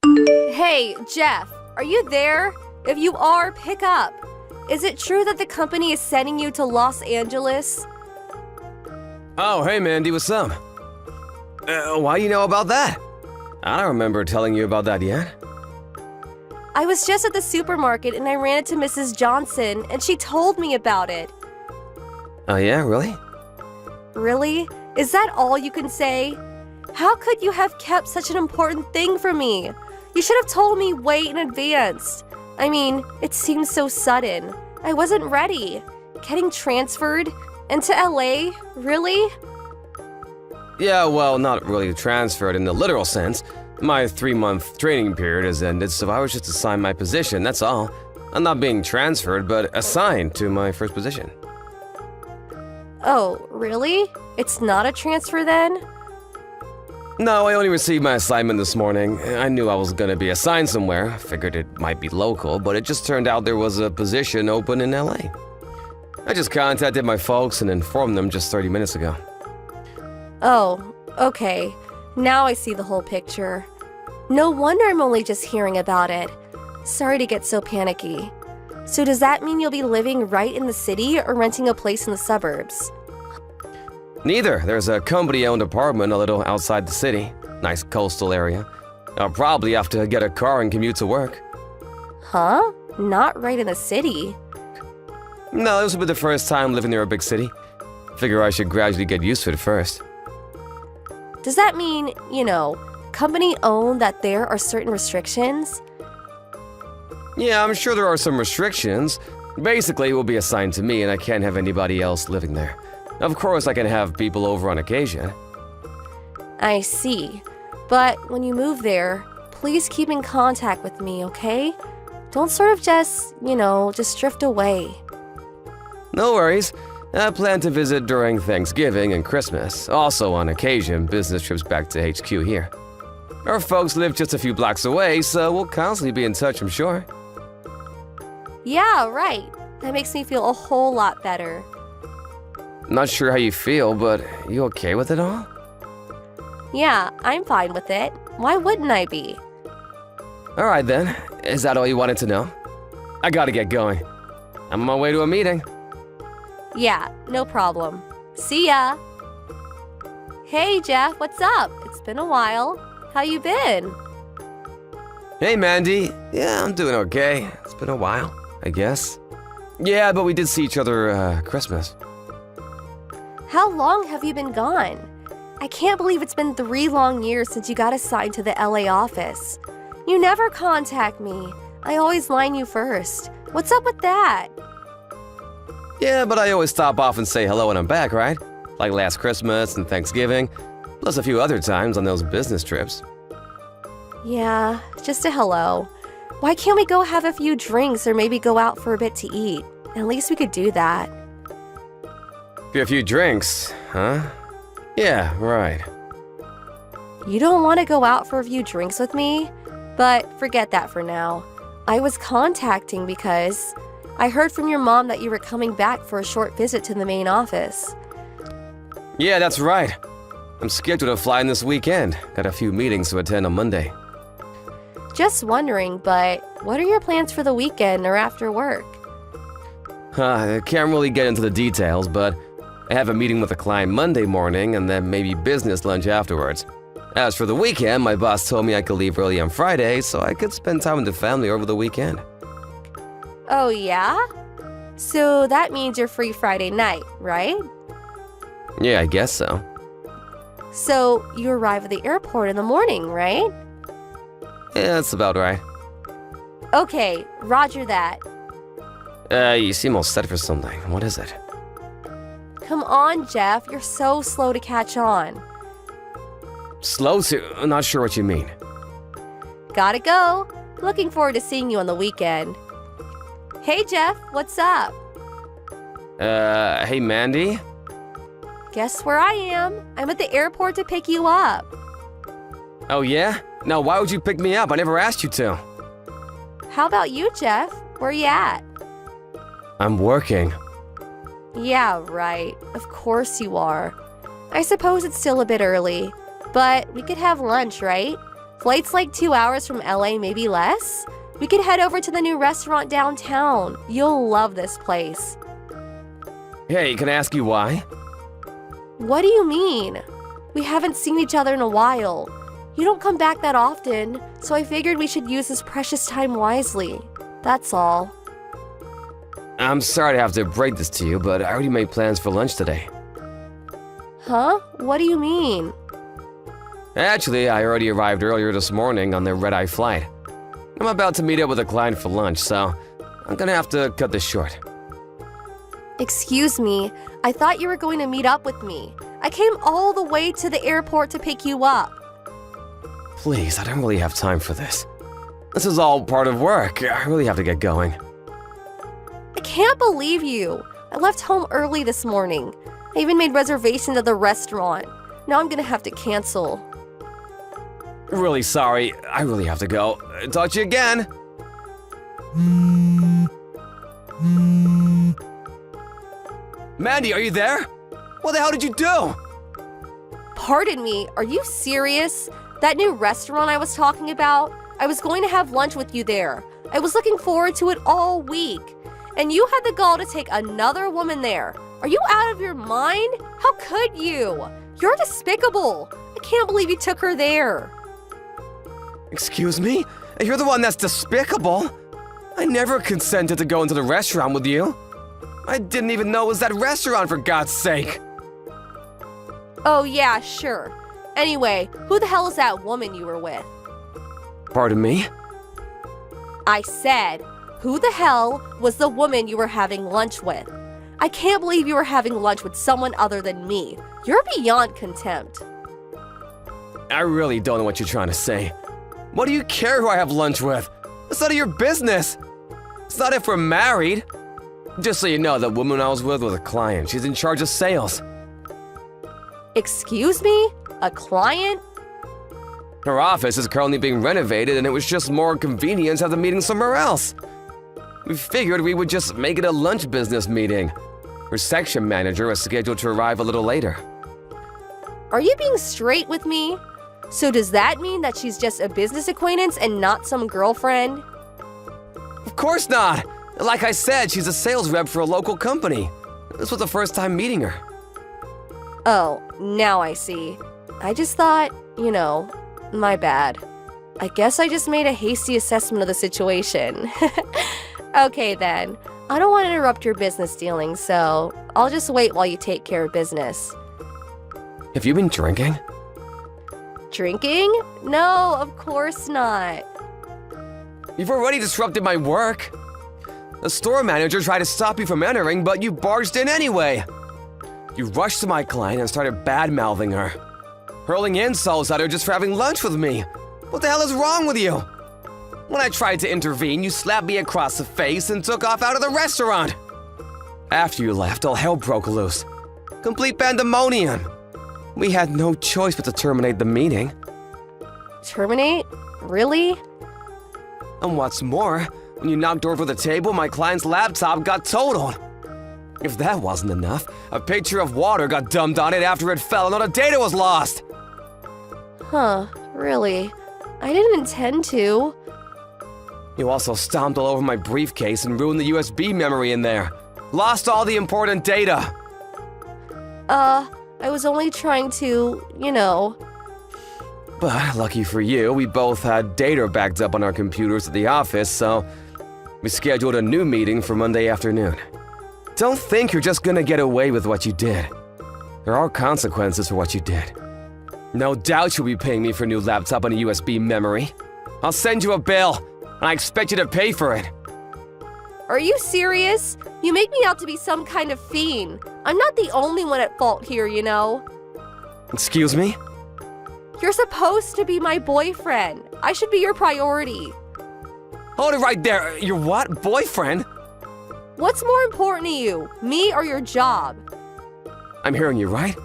Hey, Jeff, are you there? If you are, pick up. Is it true that the company is sending you to Los Angeles? Oh, hey Mandy, what's up? Why do you know about that? I don't remember telling you about that yet. I was just at the supermarket and I ran into Mrs. Johnson and she told me about it. Oh yeah, really? Really? Is that all you can say? How could you have kept such an important thing from me? You should have told me way in advance. I mean, it seems so sudden. I wasn't ready. Getting transferred into LA? Really? Yeah, well, not really transferred in the literal sense. My 3-month training period has ended, so I was just assigned my position, that's all. I'm not being transferred, but assigned to my first position. Oh, really? It's not a transfer then? No, I only received my assignment this morning. I knew I was gonna be assigned somewhere. Figured it might be local, but it just turned out there was a position open in LA. I just contacted my folks and informed them just 30 minutes ago. Oh, okay. Now I see the whole picture. No wonder I'm only just hearing about it. Sorry to get so panicky. So does that mean you'll be living right in the city or renting a place in the suburbs? Neither. There's a company-owned apartment a little outside the city. Nice coastal area. I'll probably have to get a car and commute to work. Huh? Not right in the city. No, this will be the first time living near a big city. Figure I should gradually get used to it first. Does that mean, company-owned that there are certain restrictions? Yeah, I'm sure there are some restrictions. Basically, it will be assigned to me and I can't have anybody else living there. Of course, I can have people over on occasion. I see. But when you move there, please keep in contact with me, okay? Don't sort of just drift away. No worries. I plan to visit during Thanksgiving and Christmas. Also, on occasion, business trips back to HQ here. Our folks live just a few blocks away, so we'll constantly be in touch, I'm sure. Yeah, right. That makes me feel a whole lot better. Not sure how you feel, but you okay with it all? Yeah, I'm fine with it. Why wouldn't I be? Alright then. Is that all you wanted to know? I gotta get going. I'm on my way to a meeting. Yeah, no problem. See ya! Hey, Jeff, what's up? It's been a while. How you been? Hey, Mandy. Yeah, I'm doing okay. It's been a while, I guess. Yeah, but we did see each other, Christmas. How long have you been gone? I can't believe it's been 3 long years since you got assigned to the LA office. You never contact me. I always line you first. What's up with that? Yeah, but I always stop off and say hello when I'm back, right? Like last Christmas and Thanksgiving, plus a few other times on those business trips. Yeah, just a hello. Why can't we go have a few drinks or maybe go out for a bit to eat? At least we could do that. A few drinks, huh? Yeah, right. You don't want to go out for a few drinks with me? But forget that for now. I was contacting because I heard from your mom that you were coming back for a short visit to the main office. Yeah, that's right. I'm scheduled to fly in this weekend. Got a few meetings to attend on Monday. Just wondering, but what are your plans for the weekend or after work? I can't really get into the details, but I have a meeting with a client Monday morning and then maybe business lunch afterwards. As for the weekend, my boss told me I could leave early on Friday so I could spend time with the family over the weekend. Oh, yeah? So that means you're free Friday night, right? Yeah, I guess so. So you arrive at the airport in the morning, right? Yeah, that's about right. Okay, roger that. You seem all set for something. What is it? Come on, Jeff. You're so slow to catch on. Slow to? I'm not sure what you mean. Gotta go. Looking forward to seeing you on the weekend. Hey, Jeff. What's up? Hey, Mandy? Guess where I am? I'm at the airport to pick you up. Oh, yeah? Now, why would you pick me up? I never asked you to. How about you, Jeff? Where you at? I'm working. Yeah, right. Of course you are. I suppose it's still a bit early, but we could have lunch, right? Flight's like 2 hours from LA, maybe less. We could head over to the new restaurant downtown. You'll love this place. Hey, can I ask you why? What do you mean? We haven't seen each other in a while. You don't come back that often, so I figured we should use this precious time wisely. That's all. I'm sorry to have to break this to you, but I already made plans for lunch today. Huh? What do you mean? Actually, I already arrived earlier this morning on the red-eye flight. I'm about to meet up with a client for lunch, so I'm gonna have to cut this short. Excuse me, I thought you were going to meet up with me. I came all the way to the airport to pick you up. Please, I don't really have time for this. This is all part of work. I really have to get going. I can't believe you. I left home early this morning. I even made reservations at the restaurant. Now I'm gonna have to cancel. Really sorry. I really have to go. Talk to you again. Mandy, are you there? What the hell did you do? Pardon me, are you serious? That new restaurant I was talking about? I was going to have lunch with you there. I was looking forward to it all week. And you had the gall to take another woman there. Are you out of your mind? How could you? You're despicable. I can't believe you took her there. Excuse me? You're the one that's despicable. I never consented to go into the restaurant with you. I didn't even know it was that restaurant, for God's sake. Oh yeah, sure. Anyway, who the hell is that woman you were with? Pardon me? I said, who the hell was the woman you were having lunch with? I can't believe you were having lunch with someone other than me. You're beyond contempt. I really don't know what you're trying to say. What do you care who I have lunch with? It's none of your business. It's not if we're married. Just so you know, the woman I was with was a client. She's in charge of sales. Excuse me? A client? Her office is currently being renovated, and it was just more convenient to have the meeting somewhere else. We figured we would just make it a lunch business meeting. Her section manager was scheduled to arrive a little later. Are you being straight with me? So does that mean that she's just a business acquaintance and not some girlfriend? Of course not! Like I said, she's a sales rep for a local company. This was the first time meeting her. Oh, now I see. I just thought, my bad. I guess I just made a hasty assessment of the situation. Okay then, I don't want to interrupt your business dealings, so I'll just wait while you take care of business. Have you been drinking? Drinking? No, of course not. You've already disrupted my work. The store manager tried to stop you from entering, but you barged in anyway. You rushed to my client and started bad-mouthing her, hurling insults at her just for having lunch with me. What the hell is wrong with you? When I tried to intervene, you slapped me across the face and took off out of the restaurant. After you left, all hell broke loose. Complete pandemonium. We had no choice but to terminate the meeting. Terminate? Really? And what's more, when you knocked over the table, my client's laptop got totaled. If that wasn't enough, a pitcher of water got dumped on it after it fell and all the data was lost. Huh, really? I didn't intend to. You also stomped all over my briefcase and ruined the USB memory in there. Lost all the important data. I was only trying to, But lucky for you, we both had data backed up on our computers at the office, so we scheduled a new meeting for Monday afternoon. Don't think you're just gonna get away with what you did. There are consequences for what you did. No doubt you'll be paying me for a new laptop and a USB memory. I'll send you a bill, and I expect you to pay for it. Are you serious? You make me out to be some kind of fiend. I'm not the only one at fault here, Excuse me? You're supposed to be my boyfriend. I should be your priority. Hold it right there. Your what? Boyfriend? What's more important to you, me or your job? I'm hearing you right.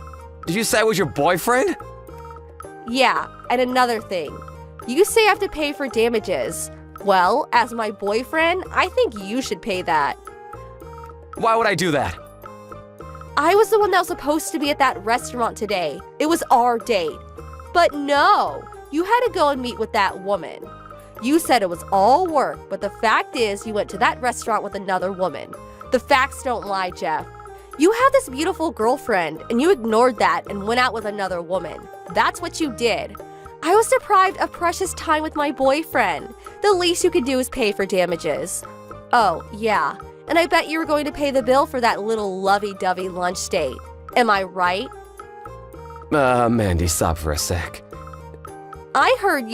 Did you say I was your boyfriend? Yeah, and another thing. You say I have to pay for damages. Well, as my boyfriend, I think you should pay that. Why would I do that? I was the one that was supposed to be at that restaurant today. It was our date. But no, you had to go and meet with that woman. You said it was all work, but the fact is you went to that restaurant with another woman. The facts don't lie, Jeff. You have this beautiful girlfriend, and you ignored that and went out with another woman. That's what you did. I was deprived of precious time with my boyfriend. The least you could do is pay for damages. Oh, yeah. And I bet you were going to pay the bill for that little lovey-dovey lunch date. Am I right? Mandy, stop for a sec. I heard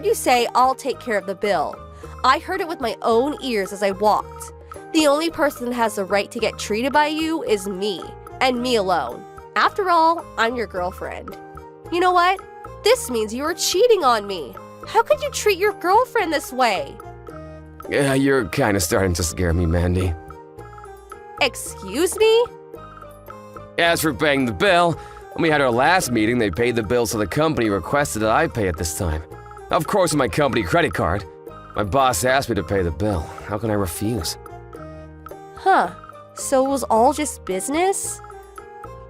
you say, I'll take care of the bill. I heard it with my own ears as I walked. The only person that has the right to get treated by you is me, and me alone. After all, I'm your girlfriend. You know what? This means you are cheating on me. How could you treat your girlfriend this way? Yeah, you're kind of starting to scare me, Mandy. Excuse me? As for paying the bill, when we had our last meeting, they paid the bill so the company requested that I pay it this time. Of course, with my company credit card. My boss asked me to pay the bill. How can I refuse? Huh. So it was all just business?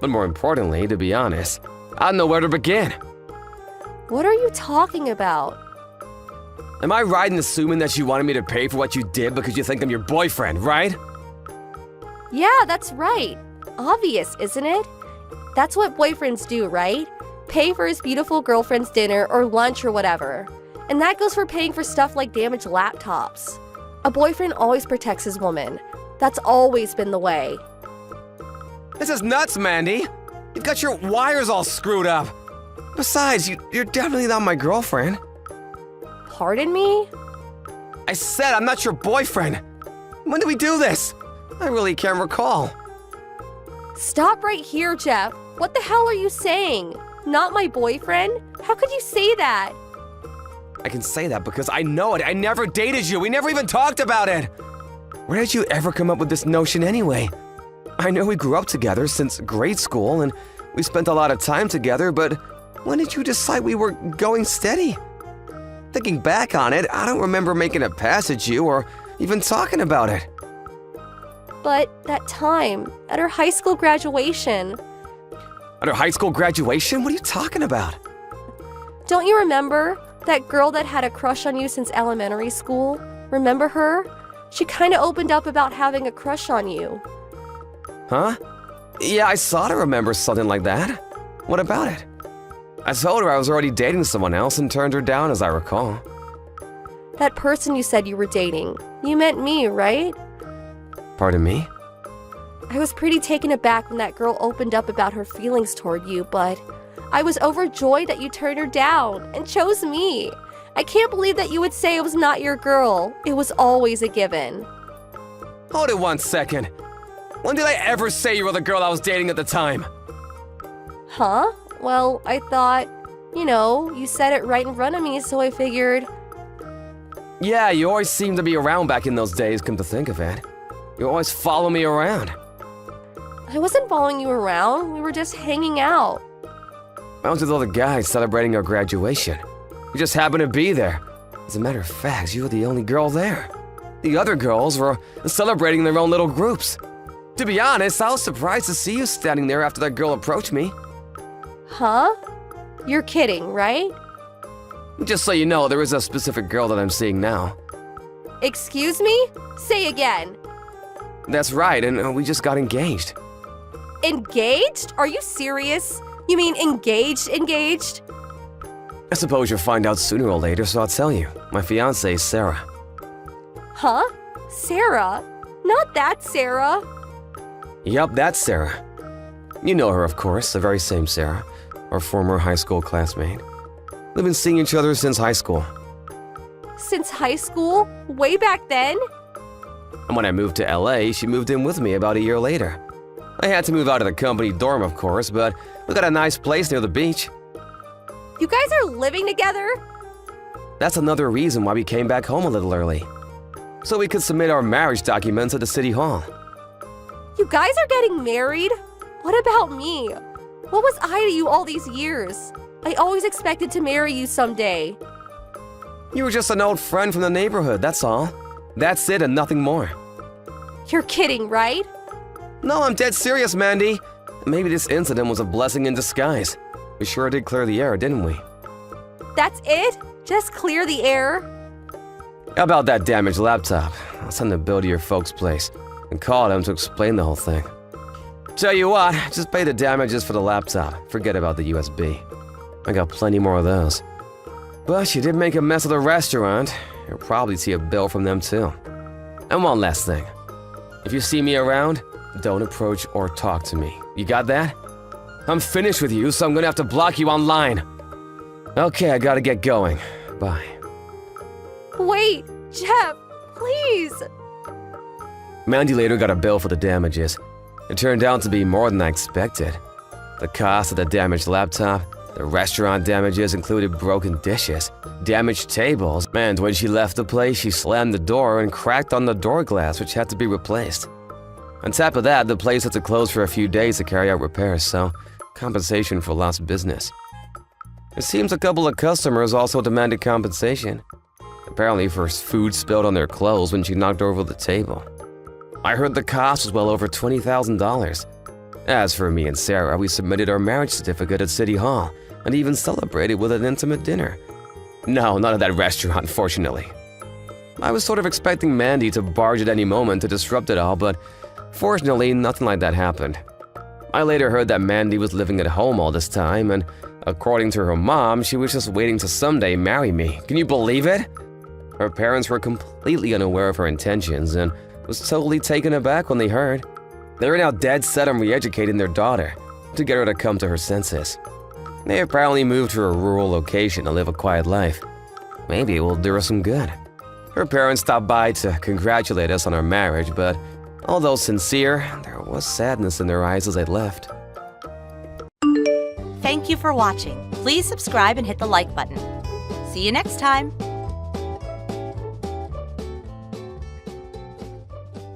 But more importantly, to be honest, I don't know where to begin. What are you talking about? Am I right in assuming that you wanted me to pay for what you did because you think I'm your boyfriend, right? Yeah, that's right. Obvious, isn't it? That's what boyfriends do, right? Pay for his beautiful girlfriend's dinner or lunch or whatever. And that goes for paying for stuff like damaged laptops. A boyfriend always protects his woman. That's always been the way. This is nuts, Mandy. You've got your wires all screwed up. Besides, you're definitely not my girlfriend. Pardon me? I said I'm not your boyfriend. When did we do this? I really can't recall. Stop right here, Jeff. What the hell are you saying? Not my boyfriend? How could you say that? I can say that because I know it. I never dated you. We never even talked about it. Where did you ever come up with this notion anyway? I know we grew up together since grade school and we spent a lot of time together, but when did you decide we were going steady? Thinking back on it, I don't remember making a pass at you or even talking about it. But that time, at her high school graduation. At her high school graduation? What are you talking about? Don't you remember? That girl that had a crush on you since elementary school? Remember her? She kind of opened up about having a crush on you. Huh? Yeah, I sort of remember something like that. What about it? I told her I was already dating someone else and turned her down, as I recall. That person you said you were dating. You meant me, right? Pardon me? I was pretty taken aback when that girl opened up about her feelings toward you, but I was overjoyed that you turned her down and chose me. I can't believe that you would say it was not your girl. It was always a given. Hold it 1 second. When did I ever say you were the girl I was dating at the time? Huh? Well, I thought, you said it right in front of me, so I figured. Yeah, you always seemed to be around back in those days, come to think of it. You always follow me around. I wasn't following you around. We were just hanging out. I was with all the guys celebrating our graduation. You just happened to be there. As a matter of fact, you were the only girl there. The other girls were celebrating their own little groups. To be honest, I was surprised to see you standing there after that girl approached me. Huh? You're kidding, right? Just so you know, there is a specific girl that I'm seeing now. Excuse me? Say again. That's right, and we just got engaged. Engaged? Are you serious? You mean engaged? I suppose you'll find out sooner or later, so I'll tell you. My fiancée is Sarah. Huh? Sarah? Not that Sarah. Yup, that's Sarah. You know her, of course, the very same Sarah, our former high school classmate. We've been seeing each other since high school. Since high school? Way back then? And when I moved to LA, she moved in with me about a year later. I had to move out of the company dorm, of course, but we got a nice place near the beach. You guys are living together? That's another reason why we came back home a little early. So we could submit our marriage documents at the city hall. You guys are getting married? What about me? What was I to you all these years? I always expected to marry you someday. You were just an old friend from the neighborhood, that's all. That's it and nothing more. You're kidding, right? No, I'm dead serious, Mandy. Maybe this incident was a blessing in disguise. We sure did clear the air, didn't we? That's it? Just clear the air? How about that damaged laptop? I'll send the bill to your folks' place and call them to explain the whole thing. Tell you what, just pay the damages for the laptop. Forget about the USB. I got plenty more of those. But you did make a mess of the restaurant. You'll probably see a bill from them too. And one last thing. If you see me around, don't approach or talk to me. You got that? I'm finished with you, so I'm gonna have to block you online. Okay, I gotta get going. Bye. Wait, Jeff, please. Mandy later got a bill for the damages. It turned out to be more than I expected. The cost of the damaged laptop, the restaurant damages included broken dishes, damaged tables, and when she left the place, she slammed the door and cracked on the door glass, which had to be replaced. On top of that, the place had to close for a few days to carry out repairs, so compensation for lost business. It seems a couple of customers also demanded compensation, apparently for food spilled on their clothes when she knocked over the table. I heard the cost was well over $20,000. As for me and Sarah, we submitted our marriage certificate at City Hall and even celebrated with an intimate dinner. No, none of that restaurant, fortunately. I was sort of expecting Mandy to barge at any moment to disrupt it all, but fortunately, nothing like that happened. I later heard that Mandy was living at home all this time, and according to her mom, she was just waiting to someday marry me. Can you believe it? Her parents were completely unaware of her intentions and was totally taken aback when they heard. They were now dead set on re-educating their daughter to get her to come to her senses. They apparently moved to a rural location to live a quiet life. Maybe it will do her some good. Her parents stopped by to congratulate us on our marriage, but although sincere, there was sadness in their eyes as they left. Thank you for watching. Please subscribe and hit the like button. See you next time.